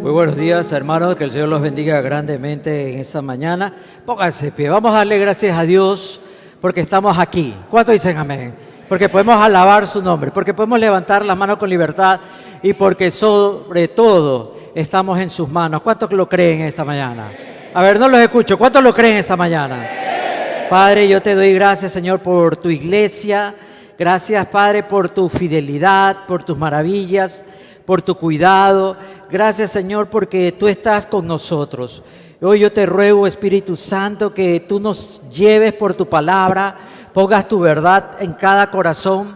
Muy buenos días, hermanos, que el Señor los bendiga grandemente en esta mañana. Pónganse de pie, vamos a darle gracias a Dios porque estamos aquí. ¿Cuántos dicen amén? Porque podemos alabar su nombre, porque podemos levantar las manos con libertad y porque sobre todo estamos en sus manos. ¿Cuántos lo creen esta mañana? A ver, no los escucho. ¿Cuántos lo creen esta mañana? Padre, yo te doy gracias, Señor, por tu iglesia. Gracias, Padre, por tu fidelidad, por tus maravillas, por tu cuidado. Gracias, Señor, porque tú estás con nosotros. Hoy yo te ruego, Espíritu Santo, que tú nos lleves por tu palabra, pongas tu verdad en cada corazón,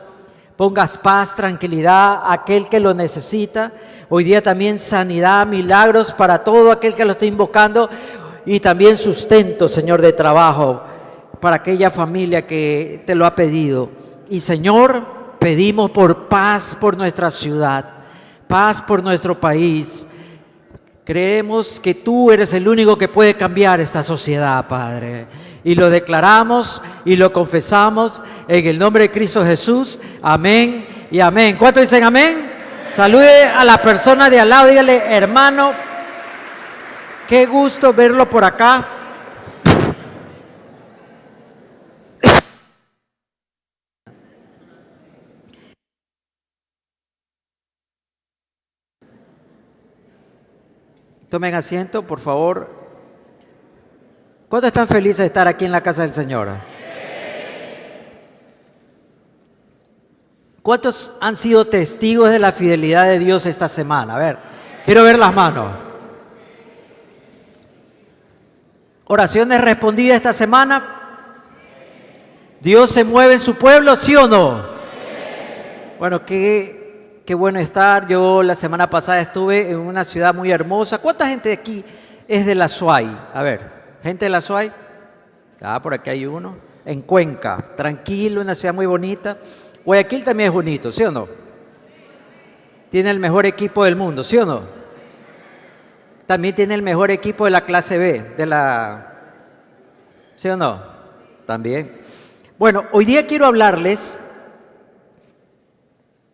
pongas paz, tranquilidad a aquel que lo necesita. Hoy día también sanidad, milagros para todo aquel que lo está invocando y también sustento, Señor, de trabajo para aquella familia que te lo ha pedido. Y, Señor, pedimos por paz por nuestra ciudad, paz por nuestro país. Creemos que tú eres el único que puede cambiar esta sociedad, Padre. Y lo declaramos y lo confesamos en el nombre de Cristo Jesús. Amén y amén. ¿Cuántos dicen amén? Salude a la persona de al lado, dígale: hermano, qué gusto verlo por acá. Tomen asiento, por favor. ¿Cuántos están felices de estar aquí en la casa del Señor? ¿Cuántos han sido testigos de la fidelidad de Dios esta semana? A ver, quiero ver las manos. ¿Oraciones respondidas esta semana? ¿Dios se mueve en su pueblo, sí o no? Bueno, qué bueno estar. Yo la semana pasada estuve en una ciudad muy hermosa. ¿Cuánta gente de aquí es de la SUAY? A ver, ¿gente de la SUAY? Por aquí hay uno. En Cuenca, tranquilo, una ciudad muy bonita. Guayaquil también es bonito, ¿sí o no? Tiene el mejor equipo del mundo, ¿sí o no? También tiene el mejor equipo de la clase B, ¿sí o no? También. Bueno, hoy día quiero hablarles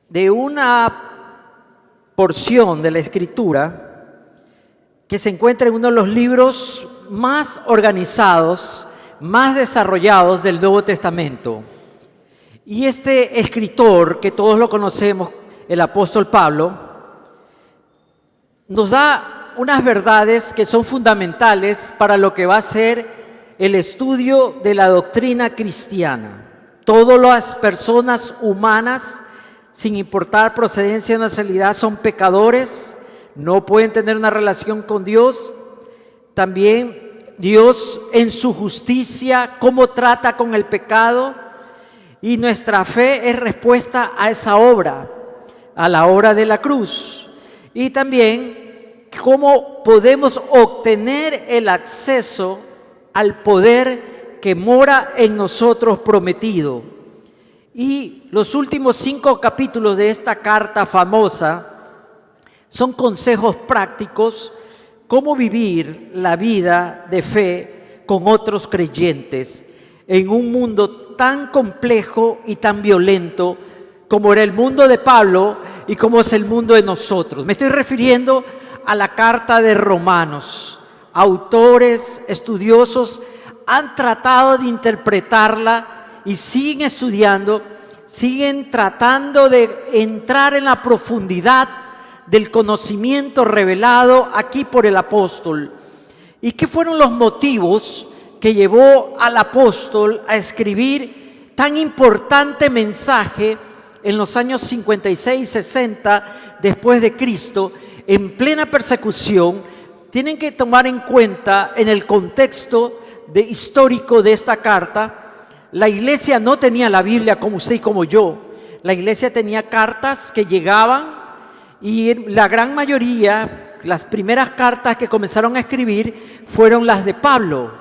de una porción de la Escritura que se encuentra en uno de los libros más organizados, más desarrollados del Nuevo Testamento. Y este escritor, que todos lo conocemos, el apóstol Pablo, nos da unas verdades que son fundamentales para lo que va a ser el estudio de la doctrina cristiana. Todas las personas humanas, sin importar procedencia o nacionalidad, son pecadores, no pueden tener una relación con Dios. También Dios en su justicia, cómo trata con el pecado, y nuestra fe es respuesta a esa obra, a la obra de la cruz. Y también cómo podemos obtener el acceso al poder que mora en nosotros prometido. Y los últimos 5 capítulos de esta carta famosa son consejos prácticos, cómo vivir la vida de fe con otros creyentes en un mundo tan complejo y tan violento como era el mundo de Pablo y como es el mundo de nosotros. Me estoy refiriendo a la carta de Romanos. Autores, estudiosos han tratado de interpretarla y siguen estudiando, siguen tratando de entrar en la profundidad del conocimiento revelado aquí por el apóstol. ¿Y qué fueron los motivos que llevó al apóstol a escribir tan importante mensaje en los años 56 y 60 después de Cristo, en plena persecución? Tienen que tomar en cuenta en el contexto histórico de esta carta. La iglesia no tenía la Biblia como usted y como yo. La iglesia tenía cartas que llegaban y la gran mayoría, las primeras cartas que comenzaron a escribir fueron las de Pablo.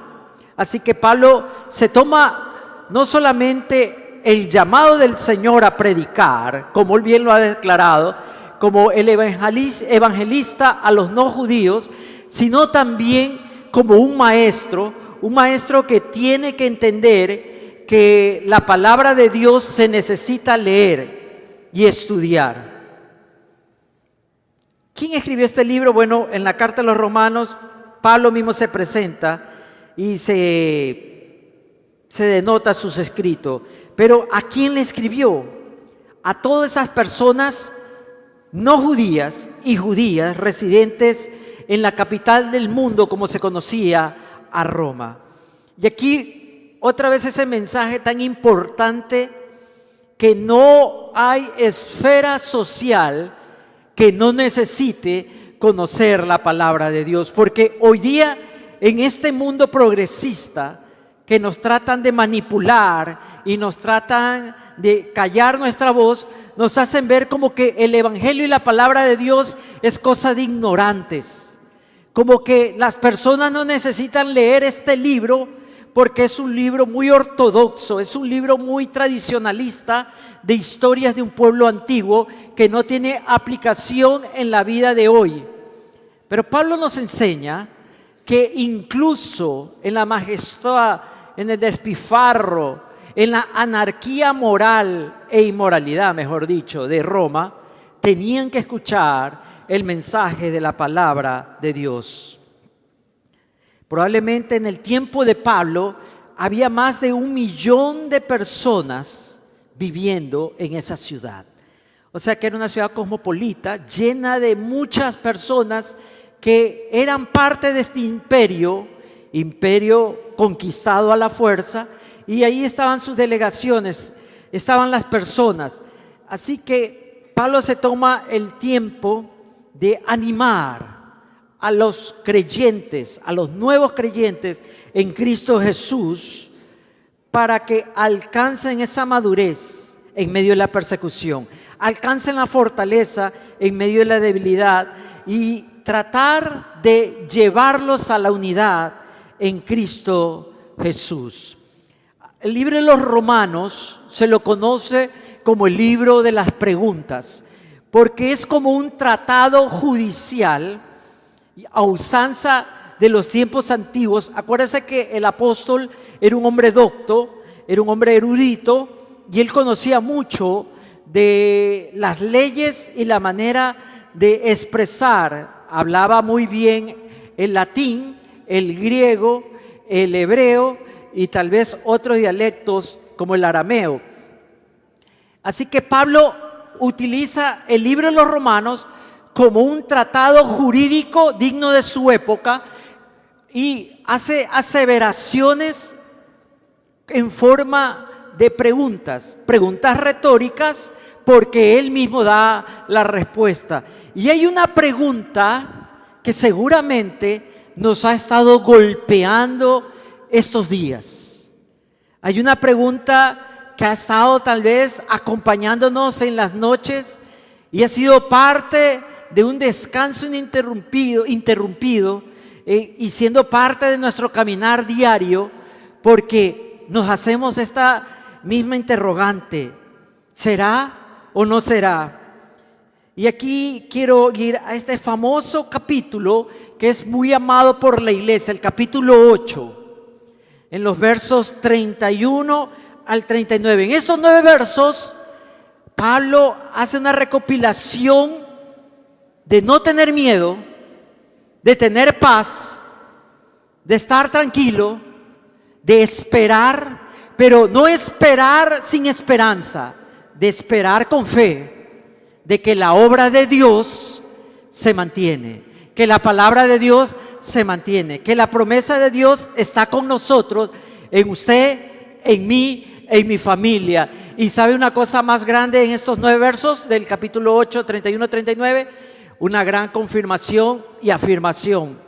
Así que Pablo se toma no solamente el llamado del Señor a predicar, como él bien lo ha declarado, como el evangelista a los no judíos, sino también como un maestro que tiene que entender que la palabra de Dios se necesita leer y estudiar. ¿Quién escribió este libro? Bueno, en la carta a los Romanos, Pablo mismo se presenta y se denota sus escritos. Pero ¿a quién le escribió? A todas esas personas no judías y judías residentes en la capital del mundo, como se conocía, a Roma. Y aquí otra vez ese mensaje tan importante, que no hay esfera social que no necesite conocer la palabra de Dios, porque hoy día en este mundo progresista que nos tratan de manipular y nos tratan de callar nuestra voz, nos hacen ver como que el evangelio y la palabra de Dios es cosa de ignorantes, como que las personas no necesitan leer este libro porque es un libro muy ortodoxo, es un libro muy tradicionalista de historias de un pueblo antiguo que no tiene aplicación en la vida de hoy. Pero Pablo nos enseña que incluso en la majestad, en el despilfarro, en la anarquía moral e inmoralidad, mejor dicho, de Roma, tenían que escuchar el mensaje de la palabra de Dios. Probablemente en el tiempo de Pablo había más de 1 millón de personas viviendo en esa ciudad. O sea que era una ciudad cosmopolita, llena de muchas personas que eran parte de este imperio conquistado a la fuerza, y ahí estaban sus delegaciones, estaban las personas. Así que Pablo se toma el tiempo de animar a los creyentes, a los nuevos creyentes en Cristo Jesús, para que alcancen esa madurez en medio de la persecución, alcancen la fortaleza en medio de la debilidad y tratar de llevarlos a la unidad en Cristo Jesús. El libro de los Romanos se lo conoce como el libro de las preguntas, porque es como un tratado judicial a usanza de los tiempos antiguos. Acuérdense que el apóstol era un hombre docto, era un hombre erudito, y él conocía mucho de las leyes y la manera de expresar. Hablaba muy bien el latín, el griego, el hebreo y tal vez otros dialectos como el arameo. Así que Pablo utiliza el libro de los Romanos como un tratado jurídico digno de su época y hace aseveraciones en forma de preguntas retóricas, porque él mismo da la respuesta. Y hay una pregunta que seguramente nos ha estado golpeando estos días. Hay una pregunta que ha estado tal vez acompañándonos en las noches y ha sido parte de un descanso interrumpido y siendo parte de nuestro caminar diario, porque nos hacemos esta misma interrogante: ¿será o no será? Y aquí quiero ir a este famoso capítulo que es muy amado por la iglesia, el capítulo 8, en los versos 31 al 39. En esos 9 versos, Pablo hace una recopilación de no tener miedo, de tener paz, de estar tranquilo, de esperar, pero no esperar sin esperanza, de esperar con fe, de que la obra de Dios se mantiene, que la palabra de Dios se mantiene, que la promesa de Dios está con nosotros, en usted, en mí, en mi familia. Y sabe una cosa más grande en estos 9 versos del capítulo 8, 31, 39, una gran confirmación y afirmación: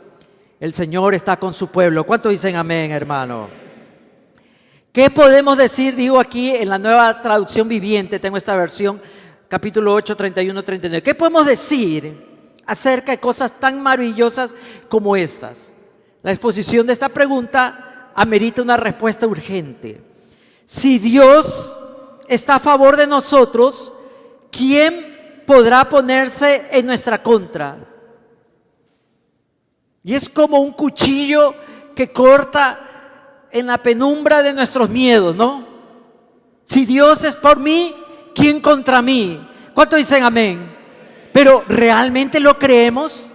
el Señor está con su pueblo. ¿Cuántos dicen amén, hermano? ¿Qué podemos decir? Digo aquí en la Nueva Traducción Viviente, tengo esta versión, capítulo 8, 31, 39. ¿Qué podemos decir acerca de cosas tan maravillosas como estas? La exposición de esta pregunta amerita una respuesta urgente. Si Dios está a favor de nosotros, ¿quién podrá ponerse en nuestra contra? Y es como un cuchillo que corta en la penumbra de nuestros miedos, ¿no? Si Dios es por mí, ¿quién contra mí? ¿Cuántos dicen amén? Pero ¿realmente lo creemos?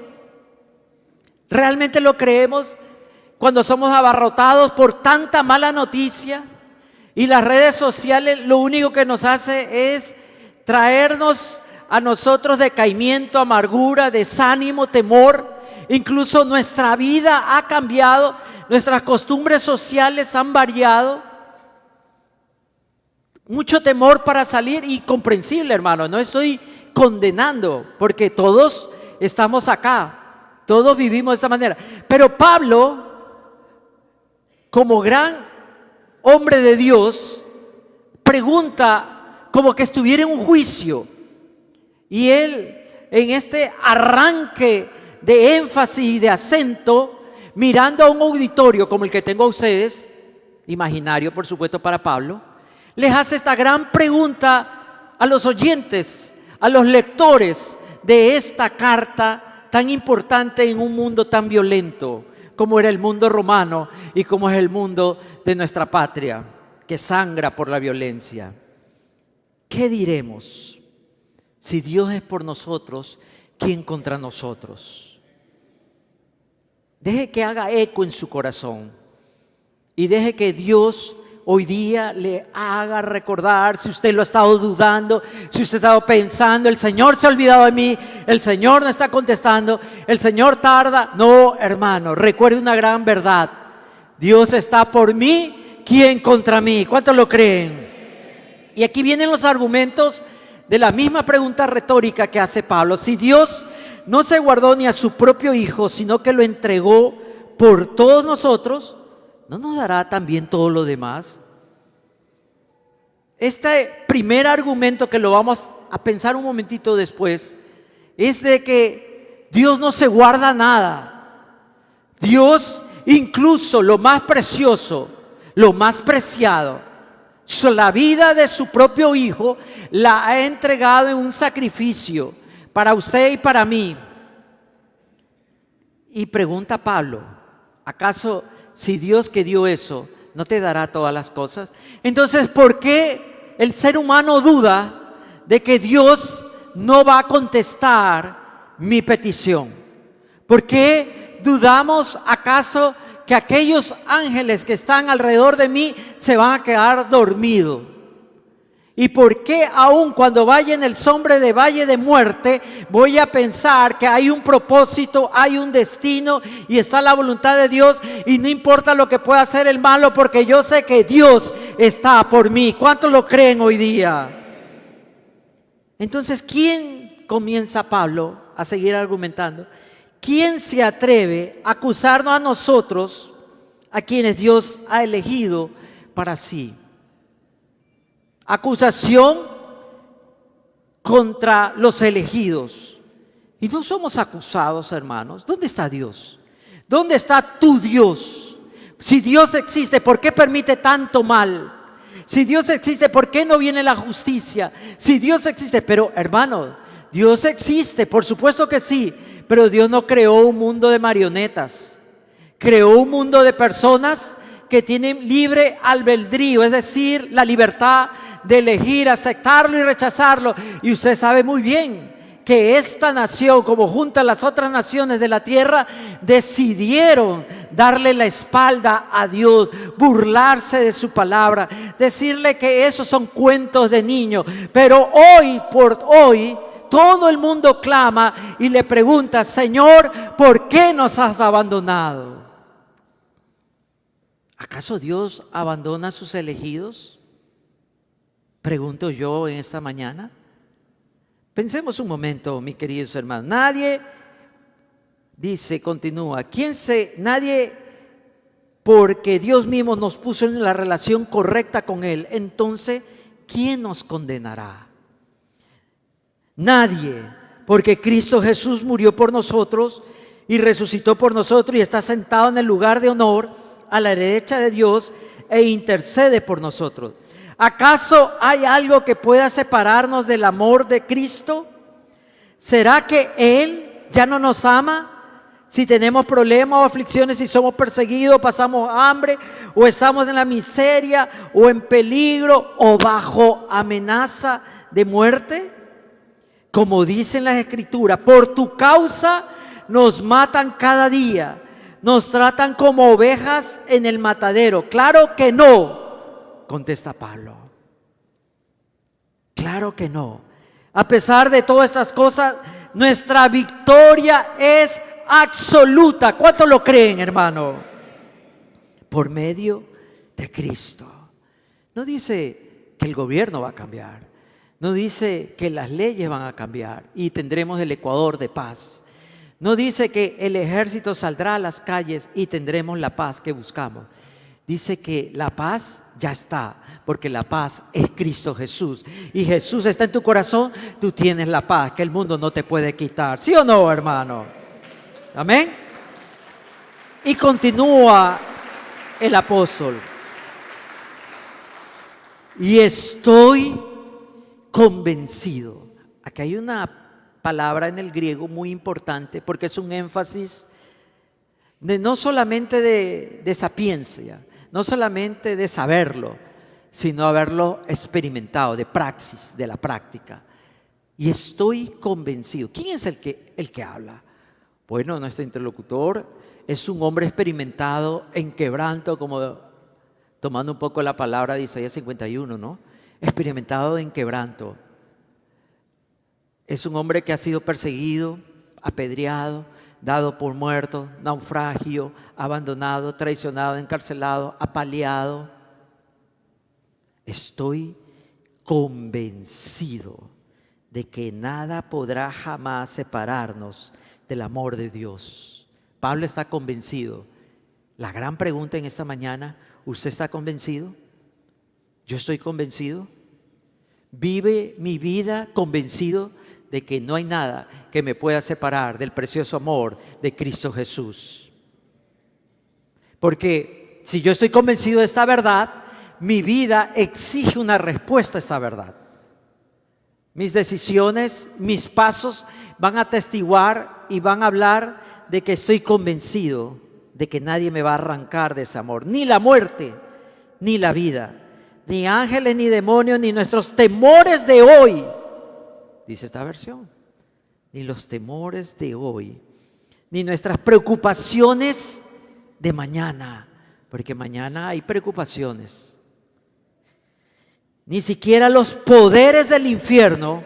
¿Realmente lo creemos cuando somos abarrotados por tanta mala noticia? Y las redes sociales lo único que nos hace es traernos a nosotros decaimiento, amargura, desánimo, temor. Incluso nuestra vida ha cambiado, nuestras costumbres sociales han variado. Mucho temor para salir, y comprensible, hermano, no estoy condenando, porque todos estamos acá, todos vivimos de esa manera. Pero Pablo, como gran hombre de Dios, pregunta como que estuviera en un juicio. Y él, en este arranque de énfasis y de acento, mirando a un auditorio como el que tengo a ustedes, imaginario por supuesto para Pablo, les hace esta gran pregunta a los oyentes, a los lectores de esta carta tan importante en un mundo tan violento como era el mundo romano y como es el mundo de nuestra patria, que sangra por la violencia. ¿Qué diremos? Si Dios es por nosotros, ¿quién contra nosotros? Deje que haga eco en su corazón y deje que Dios hoy día le haga recordar, si usted lo ha estado dudando, si usted ha estado pensando, el Señor se ha olvidado de mí, el Señor no está contestando, el Señor tarda. No, hermano, recuerde una gran verdad: Dios está por mí, ¿quién contra mí? ¿Cuántos lo creen? Y aquí vienen los argumentos de la misma pregunta retórica que hace Pablo. Si Dios no se guardó ni a su propio Hijo, sino que lo entregó por todos nosotros, ¿no nos dará también todo lo demás? Este primer argumento, que lo vamos a pensar un momentito después, es de que Dios no se guarda nada. Dios, incluso lo más precioso, lo más preciado, la vida de su propio Hijo, la ha entregado en un sacrificio para usted y para mí. Y pregunta Pablo: ¿acaso si Dios que dio eso no te dará todas las cosas? Entonces, ¿por qué el ser humano duda de que Dios no va a contestar mi petición? ¿Por qué dudamos acaso que aquellos ángeles que están alrededor de mí se van a quedar dormidos? ¿Y por qué aún cuando vaya en el sombra de valle de muerte voy a pensar que hay un propósito, hay un destino y está la voluntad de Dios, y no importa lo que pueda hacer el malo, porque yo sé que Dios está por mí? ¿Cuántos lo creen hoy día? Entonces, ¿quién, comienza Pablo a seguir argumentando, quién se atreve a acusarnos a nosotros, a quienes Dios ha elegido para sí? Acusación contra los elegidos. Y no somos acusados, hermanos. ¿Dónde está Dios? ¿Dónde está tu Dios? Si Dios existe, ¿por qué permite tanto mal? Si Dios existe, ¿por qué no viene la justicia? Si Dios existe, pero hermano, Dios existe, por supuesto que sí, pero Dios no creó un mundo de marionetas. Creó un mundo de personas que tienen libre albedrío, es decir, la libertad de elegir, aceptarlo y rechazarlo. Y usted sabe muy bien que esta nación, como junto a las otras naciones de la tierra, decidieron darle la espalda a Dios, burlarse de su palabra, decirle que esos son cuentos de niños. Pero hoy por hoy todo el mundo clama y le pregunta: Señor, ¿por qué nos has abandonado? ¿Acaso Dios abandona a sus elegidos? Pregunto yo en esta mañana. Pensemos un momento, mis queridos hermanos. Nadie, dice, continúa, nadie, porque Dios mismo nos puso en la relación correcta con Él, entonces, ¿quién nos condenará? Nadie, porque Cristo Jesús murió por nosotros y resucitó por nosotros y está sentado en el lugar de honor a la derecha de Dios e intercede por nosotros. ¿Acaso hay algo que pueda separarnos del amor de Cristo? ¿Será que Él ya no nos ama? Si tenemos problemas o aflicciones, si somos perseguidos, pasamos hambre, o estamos en la miseria, o en peligro, o bajo amenaza de muerte. Como dicen las Escrituras, por tu causa nos matan cada día, nos tratan como ovejas en el matadero. Claro que no, contesta Pablo. Claro que no. A pesar de todas estas cosas, nuestra victoria es absoluta. ¿Cuántos lo creen, hermano? Por medio de Cristo. No dice que el gobierno va a cambiar. No dice que las leyes van a cambiar y tendremos el Ecuador de paz. No dice que el ejército saldrá a las calles y tendremos la paz que buscamos. Dice que la paz ya está, porque la paz es Cristo Jesús. Y Jesús está en tu corazón, tú tienes la paz que el mundo no te puede quitar. ¿Sí o no, hermano? Amén. Y continúa el apóstol. Y estoy convencido. Aquí hay una palabra en el griego muy importante porque es un énfasis de no solamente de sapiencia, no solamente de saberlo, sino haberlo experimentado, de praxis, de la práctica. Y estoy convencido. ¿Quién es el que habla? Bueno, nuestro interlocutor es un hombre experimentado en quebranto, como tomando un poco la palabra de Isaías 51, ¿no? Experimentado en quebranto. Es un hombre que ha sido perseguido, apedreado, dado por muerto, naufragio, abandonado, traicionado, encarcelado, apaleado. Estoy convencido de que nada podrá jamás separarnos del amor de Dios. Pablo está convencido. La gran pregunta en esta mañana, ¿usted está convencido? ¿Yo estoy convencido? ¿Vive mi vida convencido de que no hay nada que me pueda separar del precioso amor de Cristo Jesús? Porque si yo estoy convencido de esta verdad, mi vida exige una respuesta a esa verdad. Mis decisiones, mis pasos van a atestiguar y van a hablar de que estoy convencido de que nadie me va a arrancar de ese amor, ni la muerte, ni la vida, ni ángeles, ni demonios, ni nuestros temores de hoy, dice esta versión, ni los temores de hoy, ni nuestras preocupaciones de mañana, porque mañana hay preocupaciones, ni siquiera los poderes del infierno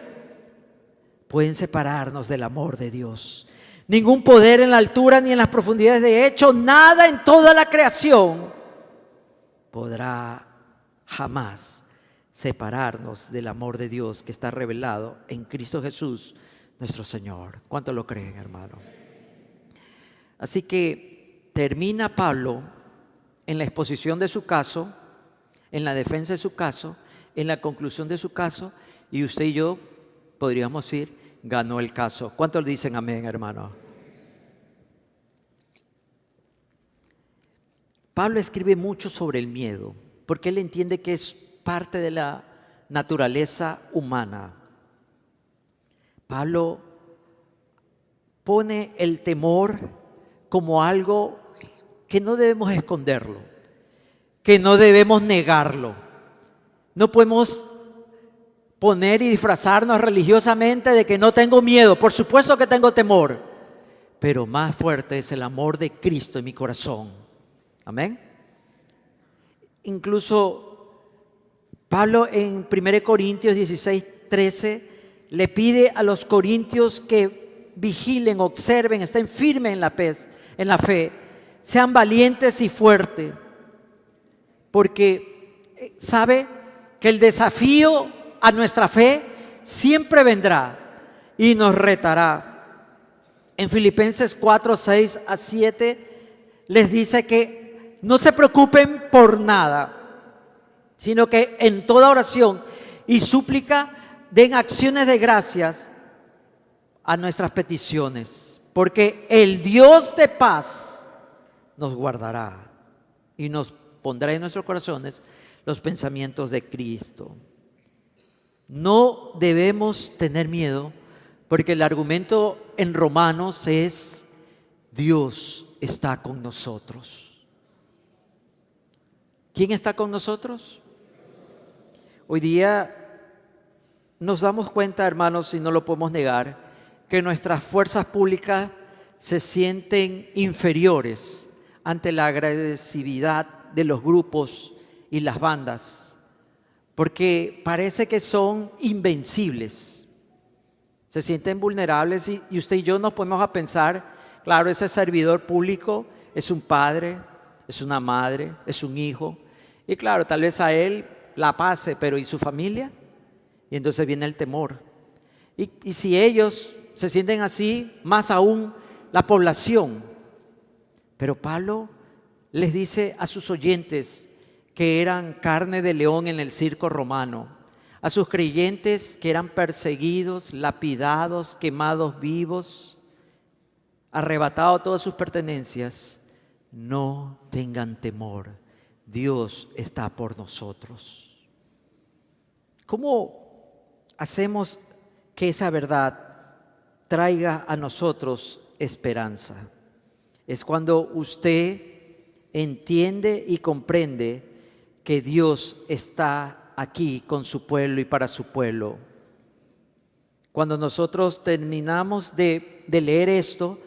pueden separarnos del amor de Dios. Ningún poder en la altura ni en las profundidades. De hecho, nada en toda la creación podrá jamás separarnos del amor de Dios que está revelado en Cristo Jesús, nuestro Señor. ¿Cuánto lo creen, hermano? Así que termina Pablo en la exposición de su caso, en la defensa de su caso, en la conclusión de su caso, y usted y yo podríamos decir, ganó el caso. ¿Cuántos dicen amén, hermano? Pablo escribe mucho sobre el miedo, porque él entiende que es parte de la naturaleza humana. Pablo pone el temor como algo que no debemos esconderlo, que no debemos negarlo. No podemos poner y disfrazarnos religiosamente de que no tengo miedo. Por supuesto que tengo temor, pero más fuerte es el amor de Cristo en mi corazón. Amén. Incluso Pablo en 1 Corintios 16:13 le pide a los corintios que vigilen, observen, estén firmes en la fe, sean valientes y fuertes, porque sabe que el desafío a nuestra fe siempre vendrá y nos retará. En Filipenses 4:6-7 les dice que no se preocupen por nada, sino que en toda oración y súplica den acciones de gracias a nuestras peticiones, porque el Dios de paz nos guardará y nos pondrá en nuestros corazones los pensamientos de Cristo. No debemos tener miedo, porque el argumento en Romanos es: Dios está con nosotros. ¿Quién está con nosotros? Hoy día nos damos cuenta, hermanos, y no lo podemos negar, que nuestras fuerzas públicas se sienten inferiores ante la agresividad de los grupos y las bandas, porque parece que son invencibles. Se sienten vulnerables y usted y yo nos ponemos a pensar, claro, ese servidor público es un padre, es una madre, es un hijo, y claro, tal vez a él la pase, pero ¿y su familia? Y entonces viene el temor. Y si ellos se sienten así, más aún la población. Pero Pablo les dice a sus oyentes que eran carne de león en el circo romano, a sus creyentes que eran perseguidos, lapidados, quemados vivos, arrebatados todas sus pertenencias: no tengan temor, Dios está por nosotros. ¿Cómo hacemos que esa verdad traiga a nosotros esperanza? Es cuando usted entiende y comprende que Dios está aquí con su pueblo y para su pueblo. Cuando nosotros terminamos de leer esto,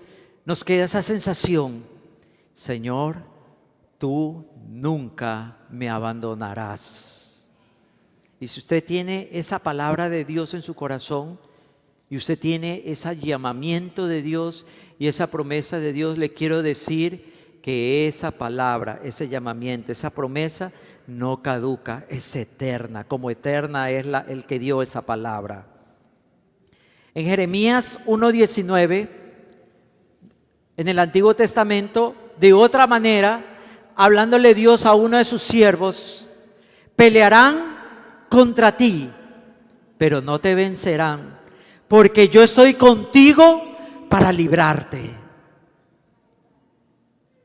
nos queda esa sensación: Señor, tú nunca me abandonarás. Y si usted tiene esa palabra de Dios en su corazón y usted tiene ese llamamiento de Dios y esa promesa de Dios, le quiero decir que esa palabra, ese llamamiento, esa promesa no caduca, es eterna, como eterna es el que dio esa palabra. En Jeremías 1:19, en el Antiguo Testamento, de otra manera, hablándole Dios a uno de sus siervos: pelearán contra ti, pero no te vencerán, porque yo estoy contigo para librarte.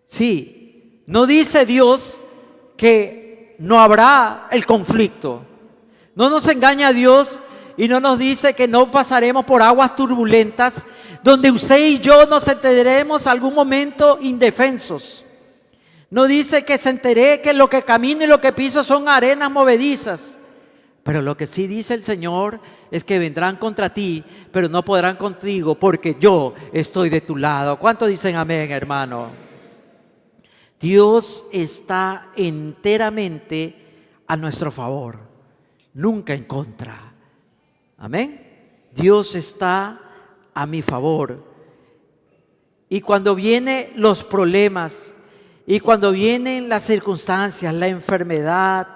Sí, no dice Dios que no habrá el conflicto. No nos engaña Dios y no nos dice que no pasaremos por aguas turbulentas donde usted y yo nos enteraremos algún momento indefensos. No dice que se entere que lo que camino y lo que piso son arenas movedizas. Pero lo que sí dice el Señor es que vendrán contra ti, pero no podrán contigo, porque yo estoy de tu lado. ¿Cuántos dicen amén, hermano? Dios está enteramente a nuestro favor, nunca en contra. Amén. Dios está a mi favor. Y cuando vienen los problemas, y cuando vienen las circunstancias, la enfermedad,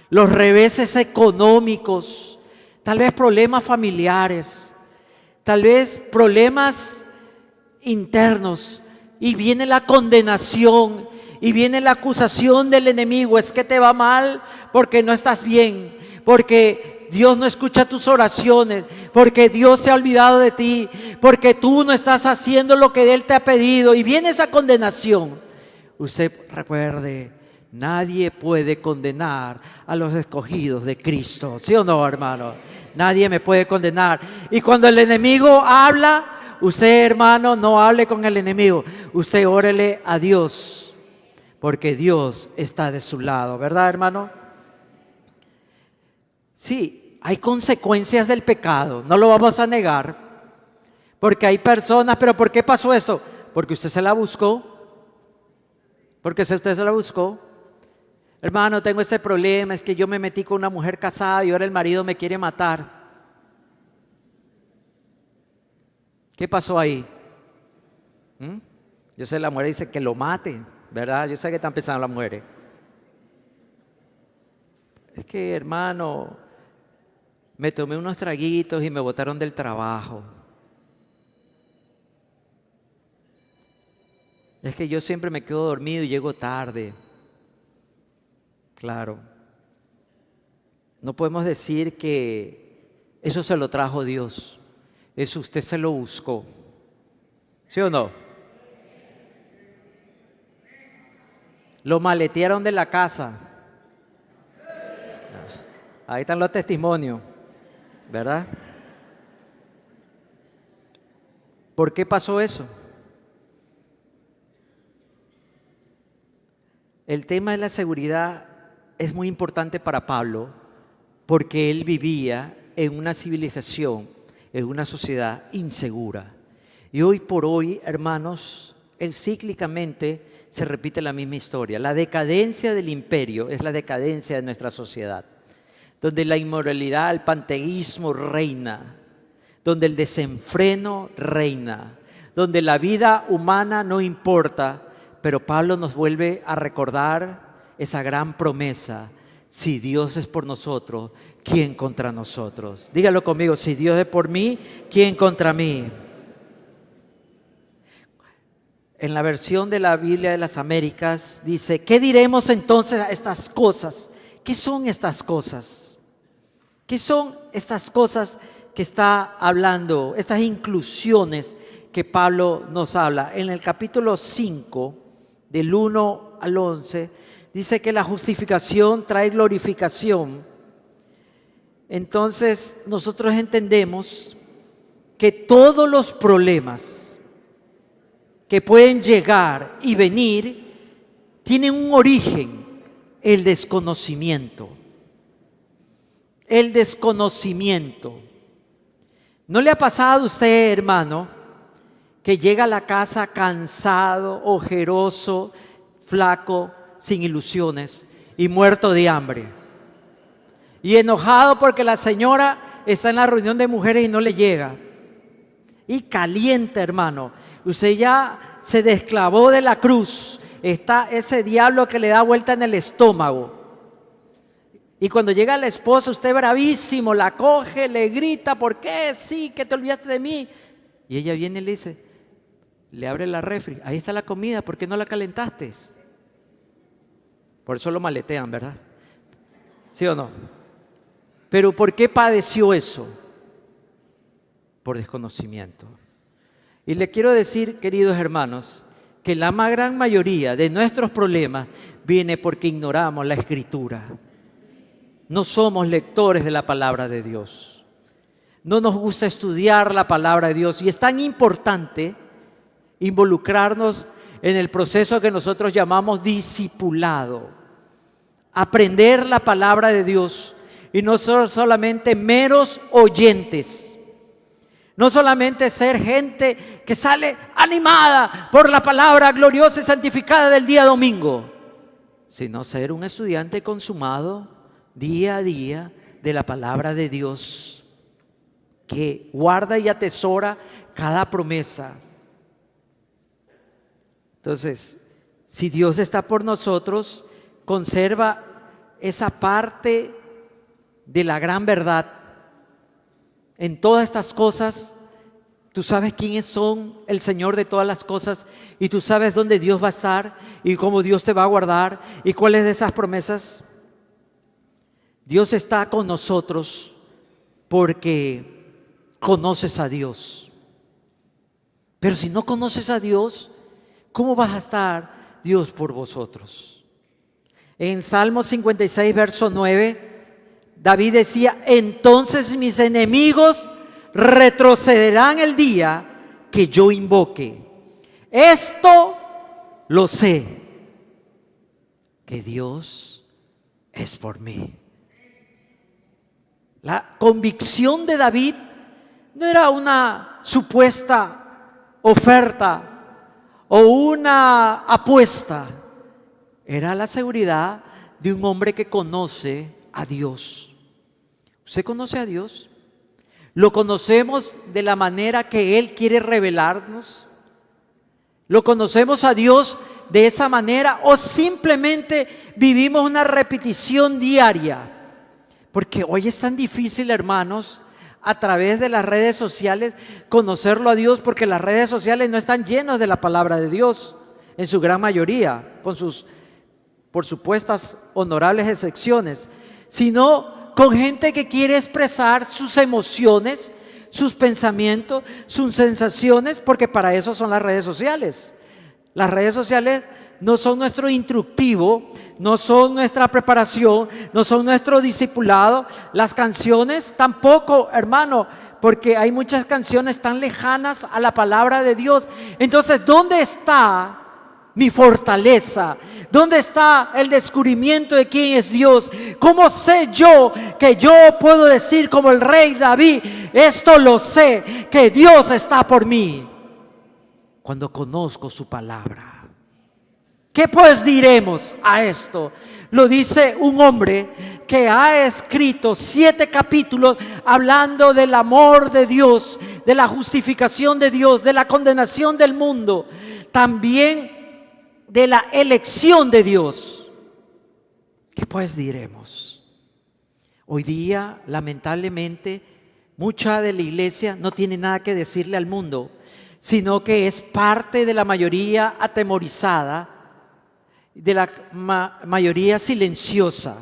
los reveses económicos, tal vez problemas familiares, tal vez problemas internos, y viene la condenación y viene la acusación del enemigo: es que te va mal porque no estás bien, porque Dios no escucha tus oraciones, porque Dios se ha olvidado de ti, porque tú no estás haciendo lo que Él te ha pedido, y viene esa condenación. Usted recuerde, nadie puede condenar a los escogidos de Cristo, ¿sí o no, hermano? Nadie me puede condenar. Y cuando el enemigo habla, usted, hermano, no hable con el enemigo, usted órele a Dios, porque Dios está de su lado, ¿verdad, hermano? Sí, hay consecuencias del pecado, no lo vamos a negar, porque hay personas: pero ¿por qué pasó esto? Porque usted se la buscó. Porque si usted se la buscó. Hermano, tengo este problema, es que yo me metí con una mujer casada y ahora el marido me quiere matar. ¿Qué pasó ahí? Yo sé, la mujer dice que lo mate, ¿verdad? Yo sé que están pensando las mujeres. Es que, hermano, me tomé unos traguitos y me botaron del trabajo. Es que yo siempre me quedo dormido y llego tarde. Claro. No podemos decir que eso se lo trajo Dios. Eso usted se lo buscó. ¿Sí o no? Lo maletearon de la casa. Ahí están los testimonios, ¿verdad? ¿Por qué pasó eso? El tema de la seguridad es muy importante para Pablo, porque él vivía en una civilización, en una sociedad insegura. Y hoy por hoy, hermanos, cíclicamente se repite la misma historia. La decadencia del imperio es la decadencia de nuestra sociedad, donde la inmoralidad, el panteísmo reina, donde el desenfreno reina, donde la vida humana no importa. Pero Pablo nos vuelve a recordar esa gran promesa: si Dios es por nosotros, ¿quién contra nosotros? Dígalo conmigo: si Dios es por mí, ¿quién contra mí? En la versión de la Biblia de las Américas dice: ¿qué diremos entonces a estas cosas? ¿Qué son estas cosas? ¿Qué son estas cosas que está hablando, estas inclusiones que Pablo nos habla? En el capítulo 5, del 1 al 11, dice que la justificación trae glorificación. Entonces nosotros entendemos que todos los problemas que pueden llegar y venir tienen un origen: el desconocimiento. El desconocimiento. ¿No le ha pasado a usted, hermano, que llega a la casa cansado, ojeroso, flaco, sin ilusiones y muerto de hambre? Y enojado porque la señora está en la reunión de mujeres y no le llega. Y caliente, hermano. Usted ya se desclavó de la cruz. Está ese diablo que le da vuelta en el estómago. Y cuando llega la esposa, usted bravísimo, la coge, le grita: ¿por qué? Sí, que te olvidaste de mí. Y ella viene y le dice, le abre la refri: ahí está la comida, ¿por qué no la calentaste? Por eso lo maletean, ¿verdad? ¿Sí o no? Pero ¿por qué padeció eso? Por desconocimiento. Y le quiero decir, queridos hermanos, que la más gran mayoría de nuestros problemas viene porque ignoramos la Escritura. No somos lectores de la palabra de Dios. No nos gusta estudiar la palabra de Dios. Y es tan importante involucrarnos en el proceso que nosotros llamamos discipulado. Aprender la palabra de Dios y no ser solamente meros oyentes. No solamente ser gente que sale animada por la palabra gloriosa y santificada del día domingo, sino ser un estudiante consumado día a día de la palabra de Dios, que guarda y atesora cada promesa. Entonces, si Dios está por nosotros, conserva esa parte de la gran verdad. En todas estas cosas, tú sabes quiénes son el Señor de todas las cosas, y tú sabes dónde Dios va a estar y cómo Dios te va a guardar y cuáles de esas promesas. Dios está con nosotros porque conoces a Dios. Pero si no conoces a Dios, ¿cómo vas a estar Dios por vosotros? En Salmo 56, verso 9, David decía: entonces mis enemigos retrocederán el día que yo invoque. Esto lo sé, que Dios es por mí. La convicción de David no era una supuesta oferta o una apuesta. Era la seguridad de un hombre que conoce a Dios. ¿Usted conoce a Dios? ¿Lo conocemos de la manera que Él quiere revelarnos? ¿Lo conocemos a Dios de esa manera o simplemente vivimos una repetición diaria? Porque hoy es tan difícil, hermanos, a través de las redes sociales conocerlo a Dios, porque las redes sociales no están llenas de la palabra de Dios, en su gran mayoría, con sus, por supuestas, honorables excepciones, sino con gente que quiere expresar sus emociones, sus pensamientos, sus sensaciones, porque para eso son las redes sociales. Las redes sociales no son nuestro instructivo, no son nuestra preparación, no son nuestro discipulado. Las canciones tampoco, hermano, porque hay muchas canciones tan lejanas a la palabra de Dios. Entonces, ¿dónde está mi fortaleza? ¿Dónde está el descubrimiento de quién es Dios? ¿Cómo sé yo que yo puedo decir como el rey David, esto lo sé, que Dios está por mí? Cuando conozco su palabra. ¿Qué pues diremos a esto? Lo dice un hombre que ha escrito 7 capítulos hablando del amor de Dios, de la justificación de Dios, de la condenación del mundo, también de la elección de Dios. ¿Qué pues diremos? Hoy día, lamentablemente, mucha de la iglesia no tiene nada que decirle al mundo, sino que es parte de la mayoría atemorizada, de la mayoría silenciosa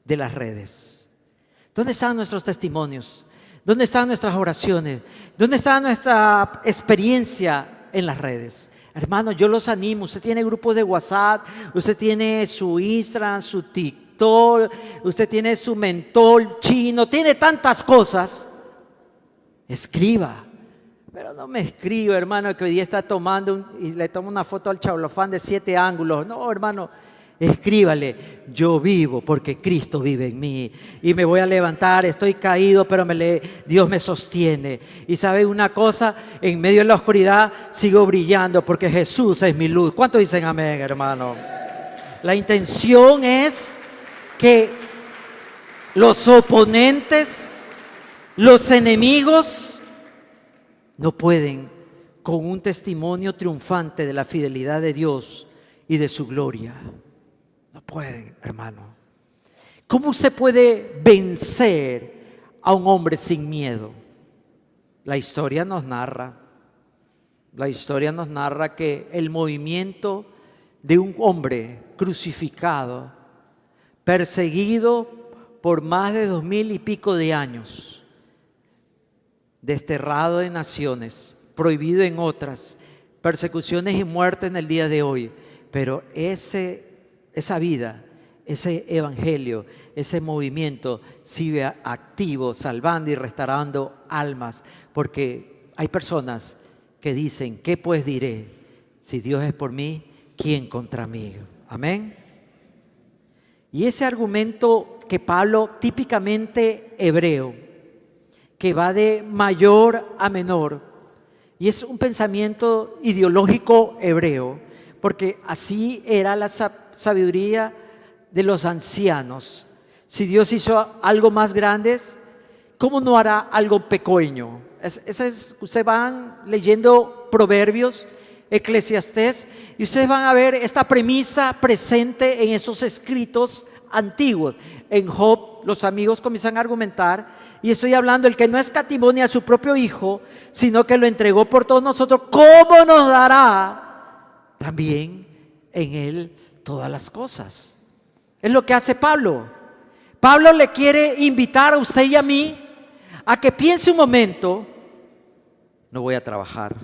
de las redes. ¿Dónde están nuestros testimonios? ¿Dónde están nuestras oraciones? ¿Dónde está nuestra experiencia en las redes? Hermano, yo los animo. Usted tiene grupos de WhatsApp, usted tiene su Instagram, su TikTok, usted tiene su mentor chino, tiene tantas cosas. Escriba. Pero no me escriba, hermano, que hoy día está tomando y le toma una foto al chablofán de 7 ángulos. No, hermano, escríbale, yo vivo porque Cristo vive en mí y me voy a levantar, estoy caído, pero Dios me sostiene. Y sabe una cosa, en medio de la oscuridad sigo brillando porque Jesús es mi luz. ¿Cuántos dicen amén, hermano? La intención es que los oponentes, los enemigos, no pueden con un testimonio triunfante de la fidelidad de Dios y de su gloria. No pueden, hermano. ¿Cómo se puede vencer a un hombre sin miedo? La historia nos narra que el movimiento de un hombre crucificado, perseguido por más de 2000 y pico de años, desterrado de naciones, prohibido en otras, persecuciones y muerte en el día de hoy. Pero esa vida, ese evangelio, ese movimiento sigue activo, salvando y restaurando almas, porque hay personas que dicen, ¿qué pues diré? Si Dios es por mí, ¿quién contra mí? Amén. Y ese argumento que Pablo, típicamente hebreo, que va de mayor a menor, y es un pensamiento ideológico hebreo, porque así era la sabiduría de los ancianos. Si Dios hizo algo más grande, ¿cómo no hará algo pequeño? Ustedes van leyendo Proverbios, Eclesiastés, y ustedes van a ver esta premisa presente en esos escritos antiguos. En Job, los amigos comienzan a argumentar, y estoy hablando del que no escatimó ni a su propio hijo, sino que lo entregó por todos nosotros. ¿Cómo nos dará también en él todas las cosas? Es lo que hace Pablo. Pablo le quiere invitar a usted y a mí a que piense un momento: no voy a trabajar,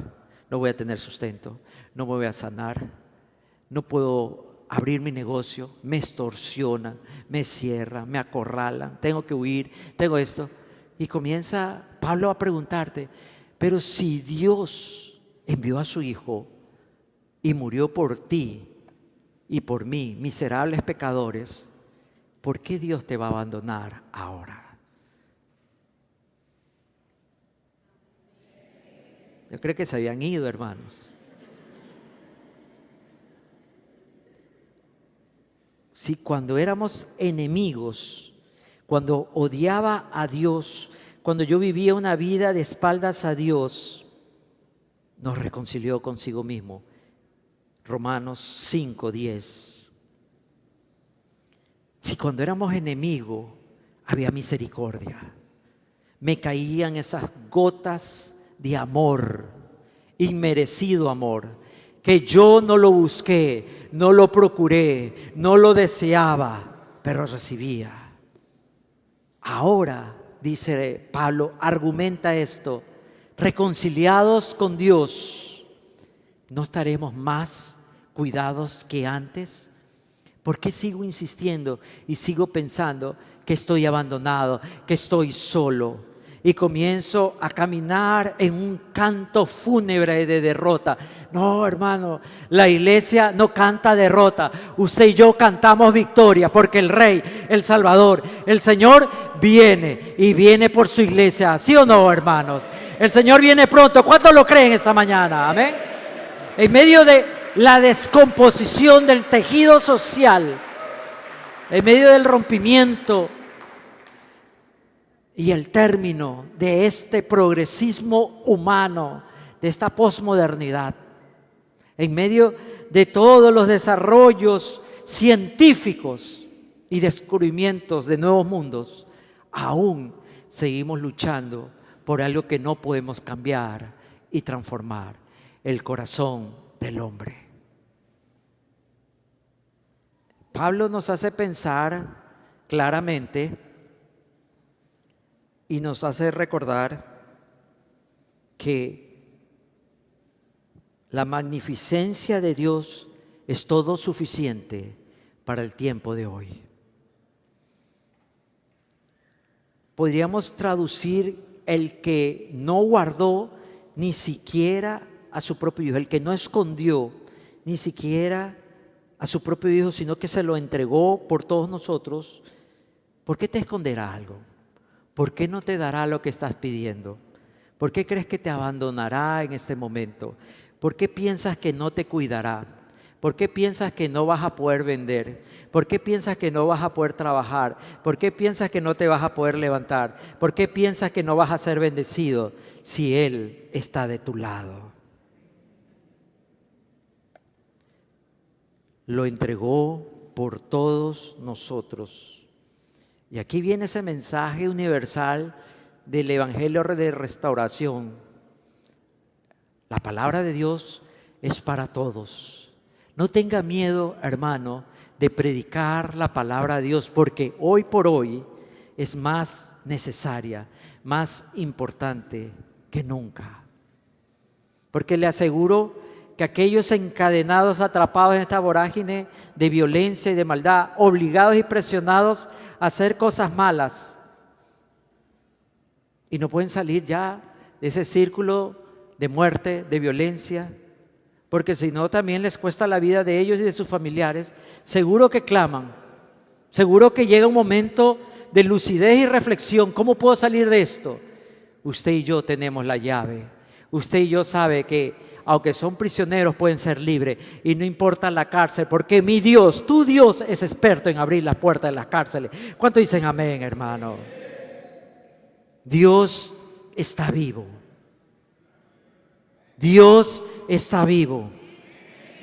no voy a tener sustento, no me voy a sanar, no puedo abrir mi negocio, me extorsionan, me cierran, me acorralan, tengo que huir, tengo esto. Y comienza Pablo a preguntarte, pero si Dios envió a su Hijo y murió por ti y por mí, miserables pecadores, ¿por qué Dios te va a abandonar ahora? Yo creo que se habían ido, hermanos. Si cuando éramos enemigos, cuando odiaba a Dios, cuando yo vivía una vida de espaldas a Dios, nos reconcilió consigo mismo. Romanos 5:10. Si cuando éramos enemigos había misericordia, me caían esas gotas de amor, inmerecido amor, que yo no lo busqué, no lo procuré, no lo deseaba, pero recibía. Ahora, dice Pablo, argumenta esto: reconciliados con Dios, ¿no estaremos más cuidados que antes? ¿Por qué sigo insistiendo y sigo pensando que estoy abandonado, que estoy solo? y comienzo a caminar en un canto fúnebre de derrota. No, hermano, la iglesia no canta derrota. Usted y yo cantamos victoria, porque el Rey, el Salvador, el Señor viene y viene por su iglesia. ¿Sí o no, hermanos? El Señor viene pronto. ¿Cuántos lo creen esta mañana? Amén. En medio de la descomposición del tejido social, en medio del rompimiento y el término de este progresismo humano, de esta posmodernidad, en medio de todos los desarrollos científicos y descubrimientos de nuevos mundos, aún seguimos luchando por algo que no podemos cambiar y transformar: el corazón del hombre. Pablo nos hace pensar claramente y nos hace recordar que la magnificencia de Dios es todo suficiente para el tiempo de hoy. Podríamos traducir: el que no guardó ni siquiera a su propio hijo, el que no escondió ni siquiera a su propio hijo, sino que se lo entregó por todos nosotros. ¿Por qué te esconderá algo? ¿Por qué no te dará lo que estás pidiendo? ¿Por qué crees que te abandonará en este momento? ¿Por qué piensas que no te cuidará? ¿Por qué piensas que no vas a poder vender? ¿Por qué piensas que no vas a poder trabajar? ¿Por qué piensas que no te vas a poder levantar? ¿Por qué piensas que no vas a ser bendecido si Él está de tu lado? Lo entregó por todos nosotros. Y aquí viene ese mensaje universal del Evangelio de restauración. La palabra de Dios es para todos. No tenga miedo, hermano, de predicar la palabra de Dios, porque hoy por hoy es más necesaria, más importante que nunca. Porque le aseguro que aquellos encadenados, atrapados en esta vorágine de violencia y de maldad, obligados y presionados a hacer cosas malas, y no pueden salir ya de ese círculo de muerte, de violencia, porque si no también les cuesta la vida de ellos y de sus familiares, seguro que claman, seguro que llega un momento de lucidez y reflexión. ¿Cómo puedo salir de esto? Usted y yo tenemos la llave. Usted y yo sabe que aunque son prisioneros, pueden ser libres, y no importa la cárcel, porque mi Dios, tu Dios, es experto en abrir las puertas de las cárceles. ¿Cuántos dicen amén, hermano? Dios está vivo. Dios está vivo.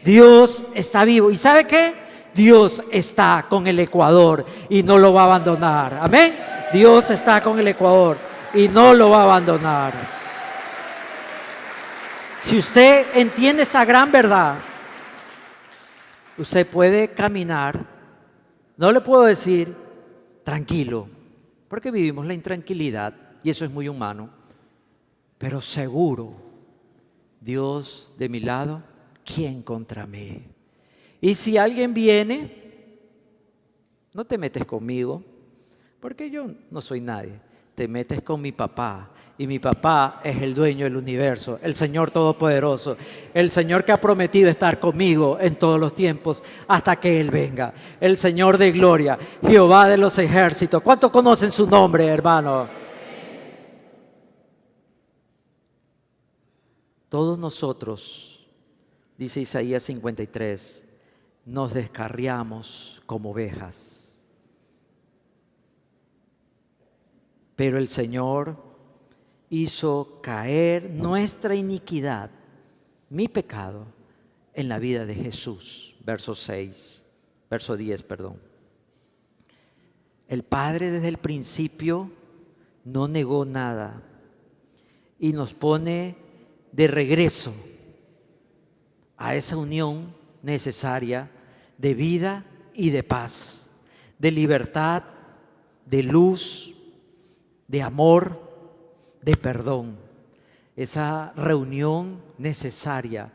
Dios está vivo. ¿Y sabe qué? Dios está con el Ecuador y no lo va a abandonar. Amén. Dios está con el Ecuador y no lo va a abandonar. Si usted entiende esta gran verdad, usted puede caminar. No le puedo decir tranquilo, porque vivimos la intranquilidad y eso es muy humano, pero seguro: Dios de mi lado, ¿quién contra mí? Y si alguien viene, no te metes conmigo, porque yo no soy nadie. Te metes con mi papá, y mi papá es el dueño del universo, el Señor Todopoderoso, el Señor que ha prometido estar conmigo en todos los tiempos hasta que Él venga, el Señor de gloria, Jehová de los ejércitos. ¿Cuántos conocen su nombre, hermano? Todos nosotros, dice Isaías 53, nos descarriamos como ovejas, pero el Señor hizo caer nuestra iniquidad, mi pecado, en la vida de Jesús. Verso 10. El Padre desde el principio no negó nada y nos pone de regreso a esa unión necesaria de vida y de paz, de libertad, de luz, de amor, de perdón. Esa reunión necesaria.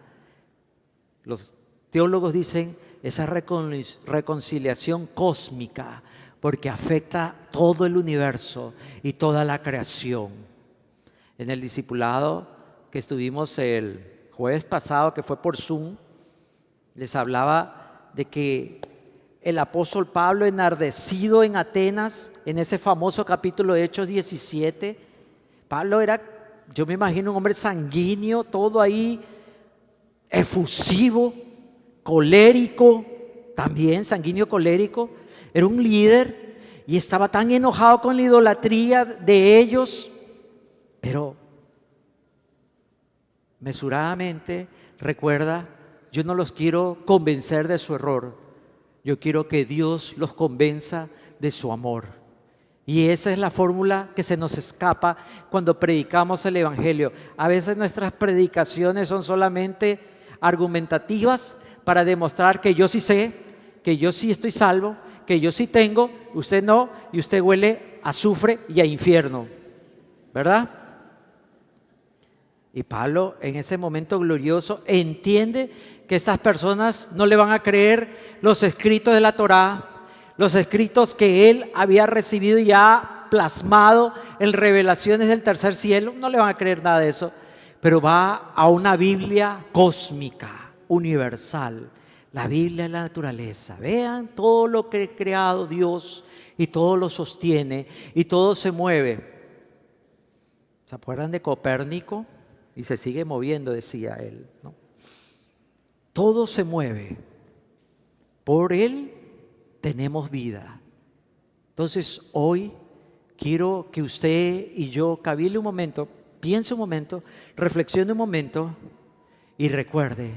Los teólogos dicen esa reconciliación cósmica, porque afecta todo el universo y toda la creación. En el discipulado que estuvimos el jueves pasado, que fue por Zoom, les hablaba de que el apóstol Pablo, enardecido en Atenas, en ese famoso capítulo de Hechos 17, Pablo era, yo me imagino, un hombre sanguíneo, todo ahí efusivo, colérico, también sanguíneo colérico. Era un líder y estaba tan enojado con la idolatría de ellos, pero mesuradamente recuerda: yo no los quiero convencer de su error, yo quiero que Dios los convenza de su amor. Y esa es la fórmula que se nos escapa cuando predicamos el Evangelio. A veces nuestras predicaciones son solamente argumentativas para demostrar que yo sí sé, que yo sí estoy salvo, que yo sí tengo, usted no, y usted huele a azufre y a infierno, ¿verdad? Y Pablo, en ese momento glorioso, entiende que estas personas no le van a creer los escritos de la Torá, los escritos que él había recibido y ya plasmado en revelaciones del tercer cielo. No le van a creer nada de eso, pero va a una Biblia cósmica, universal, la Biblia de la naturaleza. Vean todo lo que ha creado Dios y todo lo sostiene y todo se mueve. ¿Se acuerdan de Copérnico? Y se sigue moviendo, decía él, ¿no? Todo se mueve. Por él tenemos vida. Entonces hoy quiero que usted y yo cavile un momento, piense un momento, reflexione un momento y recuerde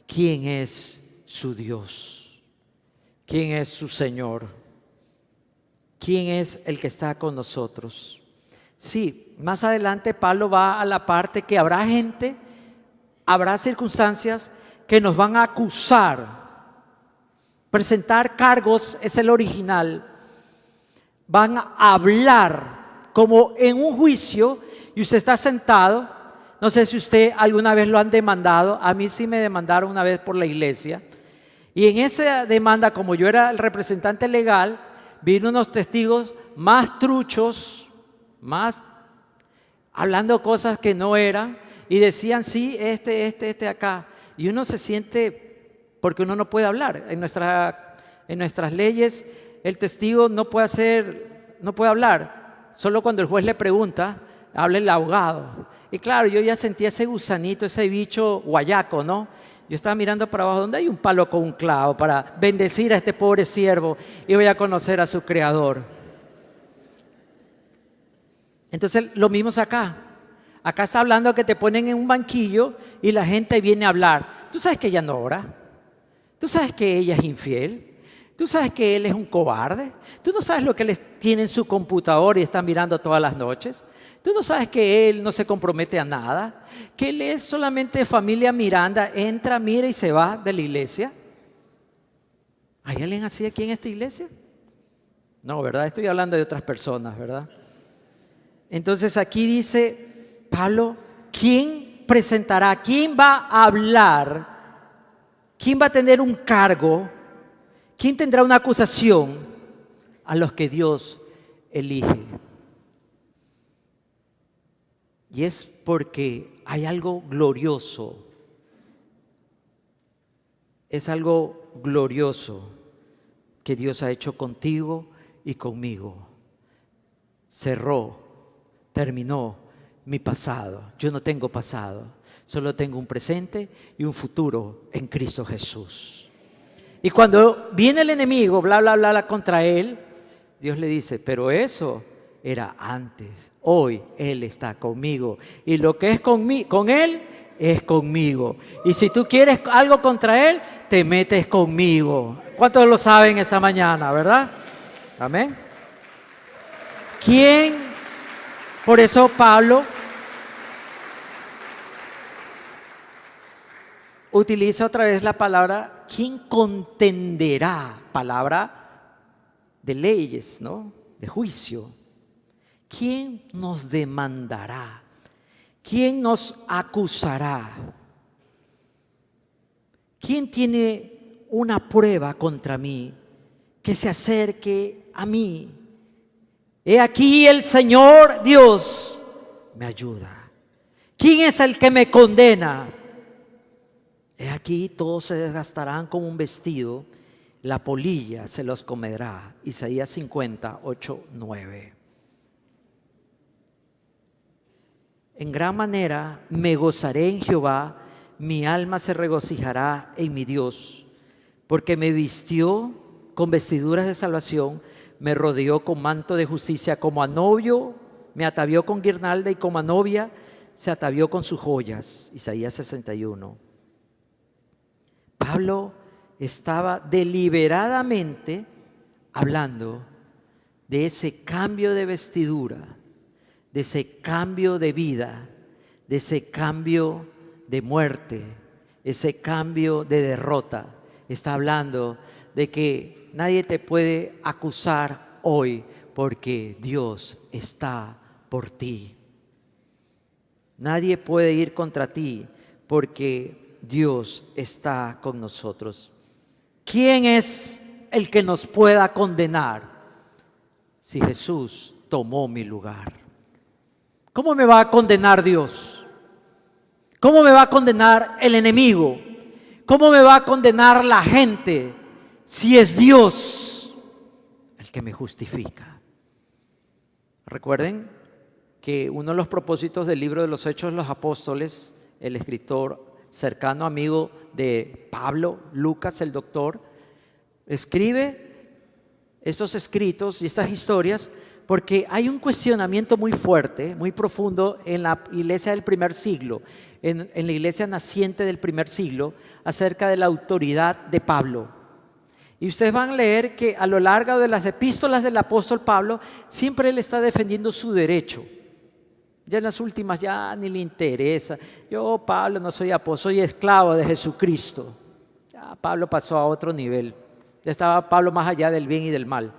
quién es su Dios, quién es su Señor, quién es el que está con nosotros. Sí, más adelante Pablo va a la parte que habrá gente, habrá circunstancias que nos van a acusar. Presentar cargos es el original. Van a hablar como en un juicio y usted está sentado. No sé si usted alguna vez lo han demandado. A mí sí me demandaron una vez por la iglesia. Y en esa demanda, como yo era el representante legal, vino unos testigos más truchos, más hablando cosas que no eran, y decían sí, este acá. Y uno se siente, porque uno no puede hablar. En nuestras leyes el testigo no puede hablar. Solo cuando el juez le pregunta, habla el abogado. Y claro, yo ya sentía ese gusanito, ese bicho guayaco, ¿no? Yo estaba mirando para abajo, ¿dónde hay un palo con un clavo para bendecir a este pobre siervo y voy a conocer a su creador? Entonces lo mismo es acá. Acá está hablando que te ponen en un banquillo y la gente viene a hablar. Tú sabes que ella no ora. Tú sabes que ella es infiel. Tú sabes que él es un cobarde. Tú no sabes lo que él tiene en su computador y está mirando todas las noches. Tú no sabes que él no se compromete a nada. Que él es solamente de familia Miranda. Entra, mira y se va de la iglesia. ¿Hay alguien así aquí en esta iglesia? No, ¿verdad? Estoy hablando de otras personas, ¿verdad? Entonces aquí dice Pablo, ¿quién presentará? ¿Quién va a hablar? ¿Quién va a tener un cargo? ¿Quién tendrá una acusación? A los que Dios elige. Y es porque hay algo glorioso. Es algo glorioso que Dios ha hecho contigo y conmigo. Terminó mi pasado. Yo no tengo pasado, solo tengo un presente y un futuro en Cristo Jesús. Y cuando viene el enemigo, bla, bla, bla, contra él, Dios le dice, pero eso era antes. Hoy Él está conmigo. Y lo que es con Él es conmigo. Y si tú quieres algo contra Él, te metes conmigo. ¿Cuántos lo saben esta mañana, verdad? Amén. ¿Quién? Por eso Pablo utiliza otra vez la palabra, ¿quién contenderá? Palabra de leyes, ¿no? De juicio. ¿Quién nos demandará? ¿Quién nos acusará? ¿Quién tiene una prueba contra mí? Que se acerque a mí. He aquí el Señor Dios me ayuda. ¿Quién es el que me condena? He aquí, todos se desgastarán como un vestido, la polilla se los comerá. Isaías 58, 9. En gran manera me gozaré en Jehová, mi alma se regocijará en mi Dios, porque me vistió con vestiduras de salvación, me rodeó con manto de justicia, como a novio me atavió con guirnalda y como a novia se atavió con sus joyas. Isaías 61. Pablo estaba deliberadamente hablando de ese cambio de vestidura, de ese cambio de vida, de ese cambio de muerte, ese cambio de derrota. Está hablando de que nadie te puede acusar hoy porque Dios está por ti. Nadie puede ir contra ti porque Dios está con nosotros. ¿Quién es el que nos pueda condenar si Jesús tomó mi lugar? ¿Cómo me va a condenar Dios? ¿Cómo me va a condenar el enemigo? ¿Cómo me va a condenar la gente si es Dios el que me justifica? Recuerden que uno de los propósitos del libro de los Hechos de los Apóstoles, el escritor cercano amigo de Pablo, Lucas el doctor, escribe estos escritos y estas historias porque hay un cuestionamiento muy fuerte, muy profundo en la iglesia del primer siglo, en la iglesia naciente del primer siglo, acerca de la autoridad de Pablo. Y ustedes van a leer que a lo largo de las epístolas del apóstol Pablo, siempre él está defendiendo su derecho. Ya en las últimas ya ni le interesa. Yo, Pablo, no soy apóstol, soy esclavo de Jesucristo. Ya Pablo pasó a otro nivel. Ya estaba Pablo más allá del bien y del mal.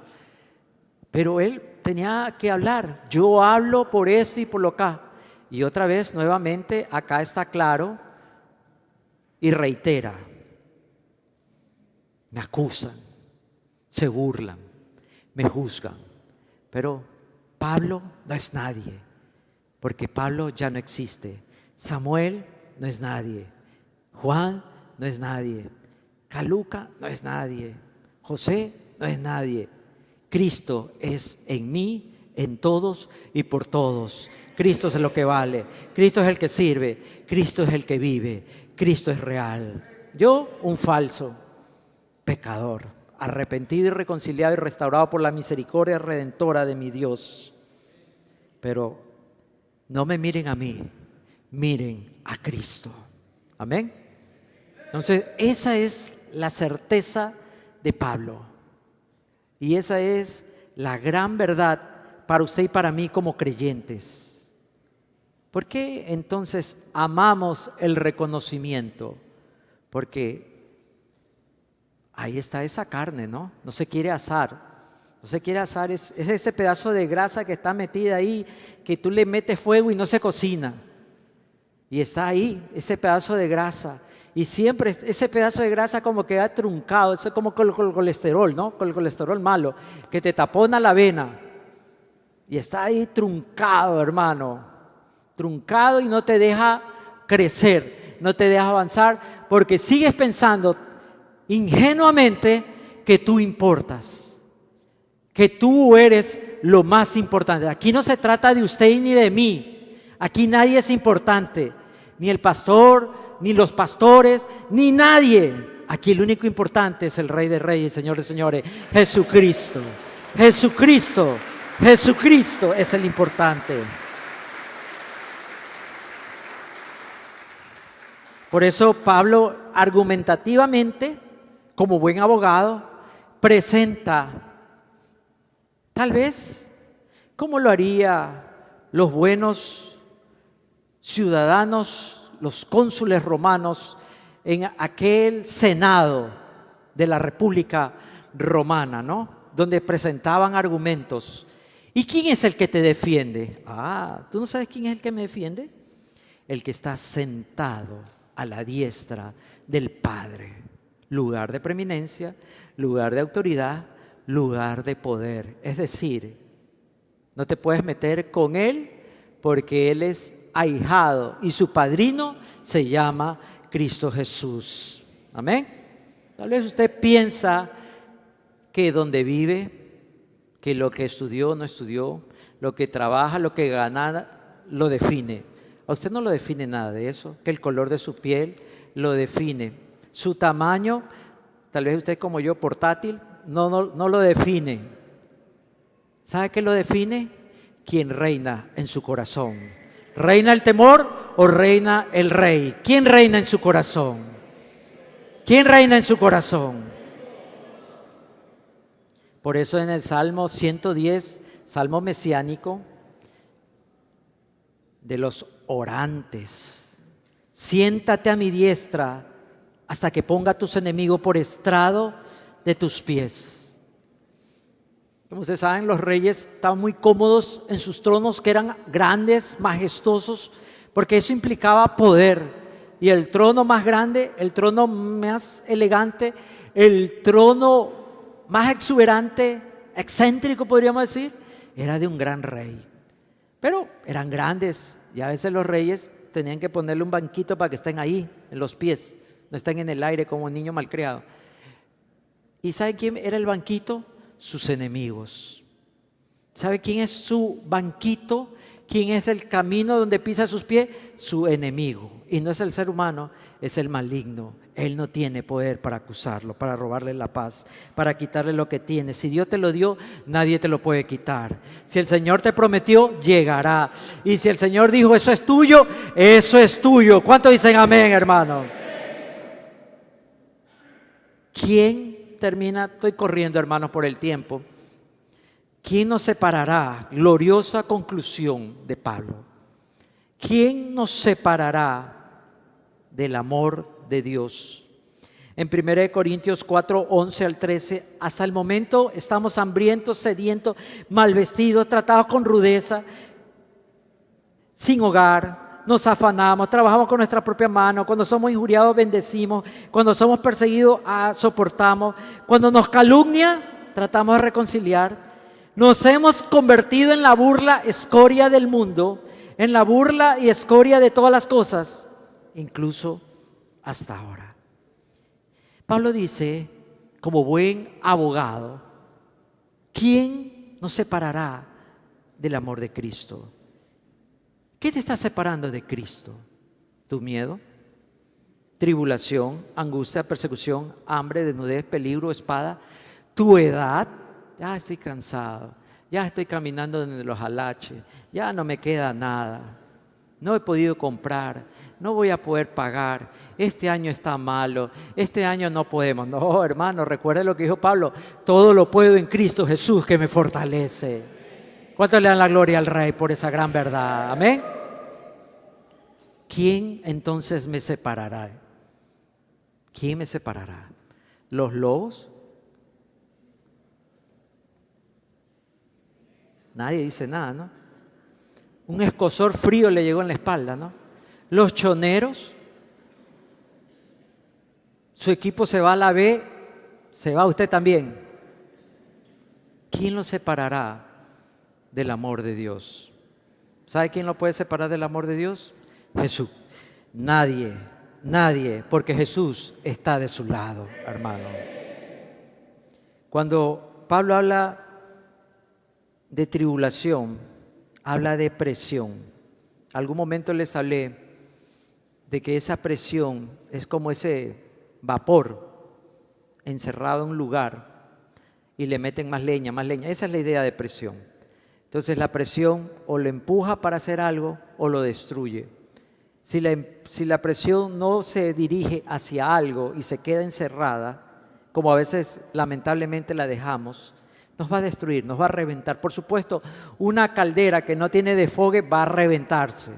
Pero él tenía que hablar. Yo hablo por esto y por lo acá. Y otra vez, nuevamente, acá está claro y reitera. Me acusan, se burlan, me juzgan. Pero Pablo no es nadie, porque Pablo ya no existe. Samuel no es nadie. Juan no es nadie. Caluca no es nadie. José no es nadie. Cristo es en mí, en todos y por todos. Cristo es lo que vale. Cristo es el que sirve. Cristo es el que vive. Cristo es real. Yo, un falso pecador, arrepentido y reconciliado y restaurado por la misericordia redentora de mi Dios. Pero no me miren a mí, miren a Cristo. Amén. Entonces, esa es la certeza de Pablo. Y esa es la gran verdad para usted y para mí como creyentes. ¿Por qué entonces amamos el reconocimiento? Porque ahí está esa carne, ¿no? No se quiere asar. No se quiere asar, es ese pedazo de grasa que está metida ahí, que tú le metes fuego y no se cocina. Y está ahí, ese pedazo de grasa. Y siempre ese pedazo de grasa como queda truncado. Eso es como con el colesterol, ¿no? Con el colesterol malo, que te tapona la vena. Y está ahí truncado, hermano. Truncado y no te deja crecer, no te deja avanzar, porque sigues pensando ingenuamente que tú importas, que tú eres lo más importante. Aquí no se trata de usted ni de mí. Aquí nadie es importante, ni el pastor, ni los pastores, ni nadie. Aquí el único importante es el Rey de Reyes, Señor de Señores, Jesucristo. Jesucristo, Jesucristo es el importante. Por eso Pablo argumentativamente, como buen abogado, presenta, tal vez, como lo haría los buenos ciudadanos, los cónsules romanos en aquel senado de la República Romana, ¿no? Donde presentaban argumentos. ¿Y quién es el que te defiende? ¿Tú no sabes quién es el que me defiende? El que está sentado a la diestra del Padre. Lugar de preeminencia, lugar de autoridad, lugar de poder. Es decir, no te puedes meter con Él porque Él es ahijado y su padrino se llama Cristo Jesús. Amén. Tal vez usted piensa que donde vive, que lo que estudió, no estudió, lo que trabaja, lo que gana, lo define. A usted no lo define nada de eso, que el color de su piel lo define. Su tamaño, tal vez usted como yo, portátil, no lo define. ¿Sabe qué lo define? ¿Quién reina en su corazón? ¿Reina el temor o reina el rey? ¿Quién reina en su corazón? ¿Quién reina en su corazón? Por eso en el Salmo 110, Salmo mesiánico, de los orantes, siéntate a mi diestra hasta que ponga a tus enemigos por estrado de tus pies. Como ustedes saben, los reyes estaban muy cómodos en sus tronos, que eran grandes, majestuosos, porque eso implicaba poder. Y el trono más grande, el trono más elegante, el trono más exuberante, excéntrico podríamos decir, era de un gran rey. Pero eran grandes y a veces los reyes tenían que ponerle un banquito para que estén ahí, en los pies, no estén en el aire como un niño malcriado. ¿Y sabe quién era el banquito? Sus enemigos. ¿Sabe quién es su banquito? ¿Quién es el camino donde pisa sus pies? Su enemigo. Y no es el ser humano, es el maligno. Él no tiene poder para acusarlo, para robarle la paz, para quitarle lo que tiene. Si Dios te lo dio, nadie te lo puede quitar. Si el Señor te prometió, llegará. Y si el Señor dijo, eso es tuyo, eso es tuyo. ¿Cuántos dicen amén, hermano? ¿Quién termina? Estoy corriendo, hermanos, por el tiempo. ¿Quién nos separará? Gloriosa conclusión de Pablo. ¿Quién nos separará del amor de Dios? En 1 Corintios 4, 11 al 13, hasta el momento estamos hambrientos, sedientos, mal vestidos, tratados con rudeza, sin hogar, nos afanamos, trabajamos con nuestra propia mano, cuando somos injuriados bendecimos, cuando somos perseguidos soportamos, cuando nos calumnia tratamos de reconciliar. Nos hemos convertido en la burla, escoria del mundo, en la burla y escoria de todas las cosas, incluso hasta ahora. Pablo dice, como buen abogado, ¿quién nos separará del amor de Cristo? ¿Qué te está separando de Cristo? ¿Tu miedo? ¿Tribulación, angustia, persecución, hambre, desnudez, peligro, espada? ¿Tu edad? Ya estoy cansado, ya estoy caminando en los alaches, ya no me queda nada, no he podido comprar, no voy a poder pagar, este año está malo, este año no podemos. No, hermano, recuerde lo que dijo Pablo, todo lo puedo en Cristo Jesús que me fortalece. ¿Cuántos le dan la gloria al Rey por esa gran verdad? Amén. ¿Quién entonces me separará? ¿Quién me separará? ¿Los lobos? Nadie dice nada, ¿no? Un escozor frío le llegó en la espalda, ¿no? Los choneros, su equipo se va a la B, se va usted también. ¿Quién lo separará del amor de Dios? ¿Sabe quién lo puede separar del amor de Dios? Jesús. Nadie, nadie, porque Jesús está de su lado, hermano. Cuando Pablo habla de tribulación, habla de presión. Algún momento les hablé de que esa presión es como ese vapor encerrado en un lugar y le meten más leña, más leña. Esa es la idea de presión. Entonces la presión o lo empuja para hacer algo o lo destruye. Si la presión no se dirige hacia algo y se queda encerrada, como a veces lamentablemente la dejamos, nos va a destruir, nos va a reventar. Por supuesto, una caldera que no tiene desfogue va a reventarse.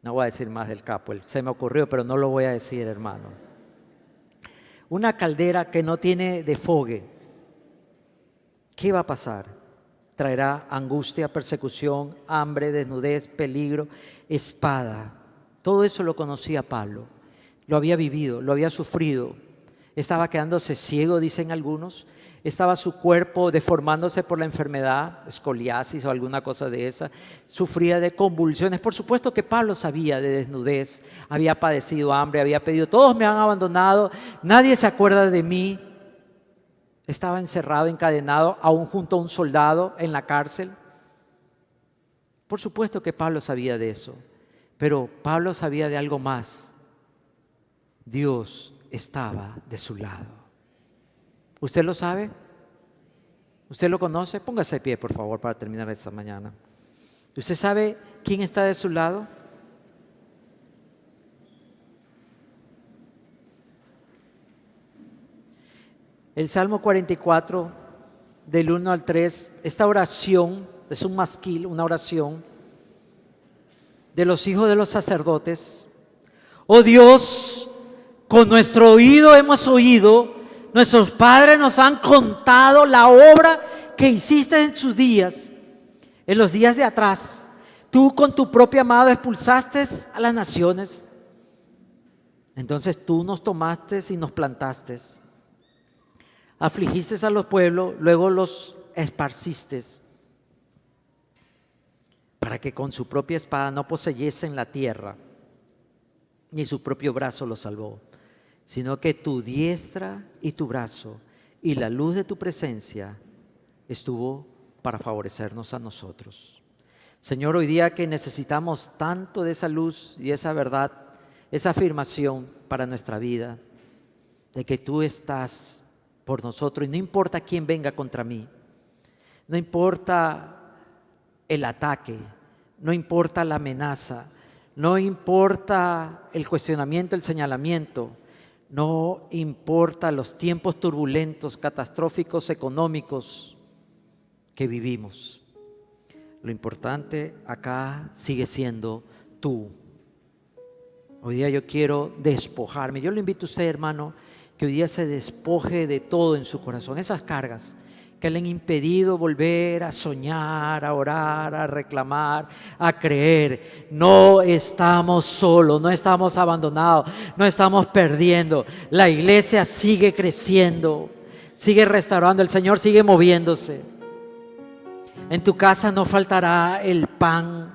No voy a decir más del capo, se me ocurrió, pero no lo voy a decir, hermano. Una caldera que no tiene desfogue, ¿qué va a pasar? Traerá angustia, persecución, hambre, desnudez, peligro, espada. Todo eso lo conocía Pablo, lo había vivido, lo había sufrido. Estaba quedándose ciego, dicen algunos. estaba su cuerpo deformándose por la enfermedad, escoliasis o alguna cosa de esa, sufría de convulsiones. Por supuesto que Pablo sabía de desnudez, había padecido hambre, había pedido, todos me han abandonado, nadie se acuerda de mí. Estaba encerrado, encadenado, aún junto a un soldado en la cárcel. Por supuesto que Pablo sabía de eso, pero Pablo sabía de algo más. Dios estaba de su lado. ¿Usted lo sabe? ¿Usted lo conoce? Póngase de pie, por favor, para terminar esta mañana. ¿Usted sabe quién está de su lado? El Salmo 44, del 1 al 3, esta oración es un masquil, una oración de los hijos de los sacerdotes. Oh Dios, con nuestro oído hemos oído, nuestros padres nos han contado la obra que hiciste en sus días, en los días de atrás. Tú con tu propia mano expulsaste a las naciones. Entonces tú nos tomaste y nos plantaste. Afligiste a los pueblos, luego los esparciste, para que con su propia espada no poseyesen la tierra, ni su propio brazo los salvó, sino que tu diestra y tu brazo y la luz de tu presencia estuvo para favorecernos a nosotros. Señor, hoy día que necesitamos tanto de esa luz y esa verdad, esa afirmación para nuestra vida, de que tú estás por nosotros y no importa quién venga contra mí, no importa el ataque, no importa la amenaza, no importa el cuestionamiento, el señalamiento, no importa los tiempos turbulentos, catastróficos, económicos que vivimos. Lo importante acá sigue siendo tú. Hoy día yo quiero despojarme. Yo le invito a usted, hermano, que hoy día se despoje de todo en su corazón, esas cargas que le han impedido volver a soñar, a orar, a reclamar, a creer. No estamos solos, no estamos abandonados, no estamos perdiendo. La iglesia sigue creciendo, sigue restaurando, el Señor sigue moviéndose. En tu casa no faltará el pan,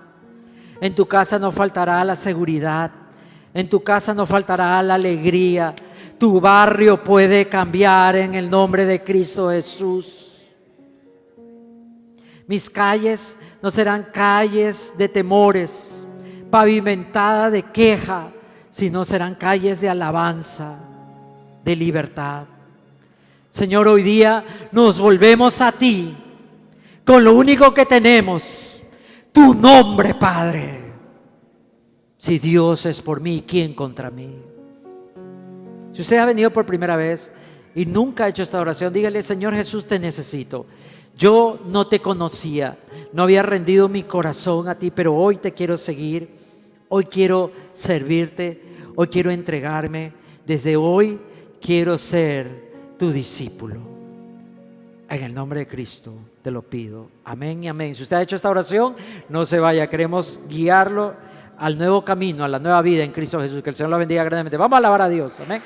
en tu casa no faltará la seguridad, en tu casa no faltará la alegría. Tu barrio puede cambiar en el nombre de Cristo Jesús. Mis calles no serán calles de temores, pavimentadas de queja, sino serán calles de alabanza, de libertad. Señor, hoy día nos volvemos a ti con lo único que tenemos, tu nombre, Padre. Si Dios es por mí, ¿quién contra mí? Si usted ha venido por primera vez y nunca ha hecho esta oración, dígale: Señor Jesús, te necesito. Yo no te conocía, no había rendido mi corazón a ti, pero hoy te quiero seguir, hoy quiero servirte, hoy quiero entregarme. Desde hoy quiero ser tu discípulo. En el nombre de Cristo te lo pido. Amén y amén. Si usted ha hecho esta oración, no se vaya. Queremos guiarlo al nuevo camino, a la nueva vida en Cristo Jesús. Que el Señor lo bendiga grandemente. Vamos a alabar a Dios. Amén.